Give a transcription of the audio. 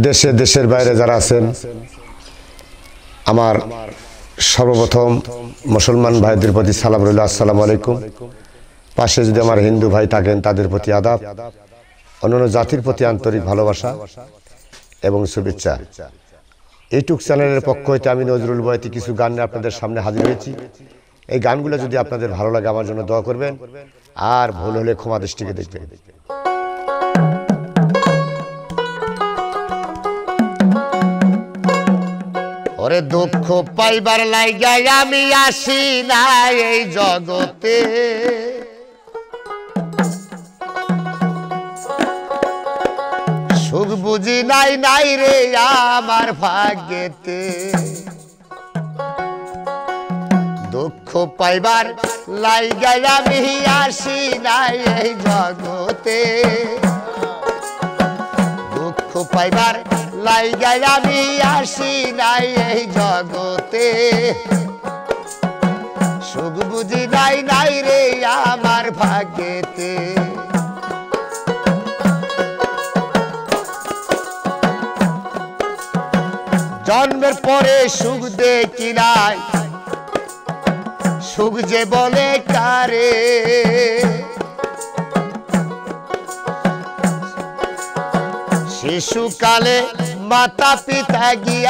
দেশে দেশের বাইরে যারা আছেন আমার সর্বপ্রথম মুসলমান ভাইদের প্রতি সালাম রইল, আসসালামু আলাইকুম। পাশে যদি আমার হিন্দু ভাই থাকেন তাদের প্রতি আদাব, অন্যান্য জাতির প্রতি আন্তরিক ভালোবাসা এবং শুভেচ্ছা। ইউটিউব চ্যানেলের পক্ষ হইতে আমি নজরুল বয়াতি কিছু গান নিয়ে আপনাদের সামনে হাজির হয়েছি। এই গানগুলো যদি আপনাদের ভালো লাগে আমার জন্য দোয়া করবেন, আর ভুল হলে ক্ষমা দৃষ্টিতে দেখবেন। ওরে দুঃখ পাইবার লাইগা আমি আসি না এই জগতে, সুখ বুঝি নাই নাই রে আমার ভাগ্যেতে। দুঃখ পাইবার লাইগা আমি আসি না এই জগতে, দুঃখ পাইবার লাইগাই আমি আসি নাই এই জগতে, সুখ বুঝি নাই নাই রে আমার ভাগ্যেতে। জন্মের পরে সুখ দেখি নাই, সুখ যে বলে কারে, শিশুকালে মাতা পিতা গিয়া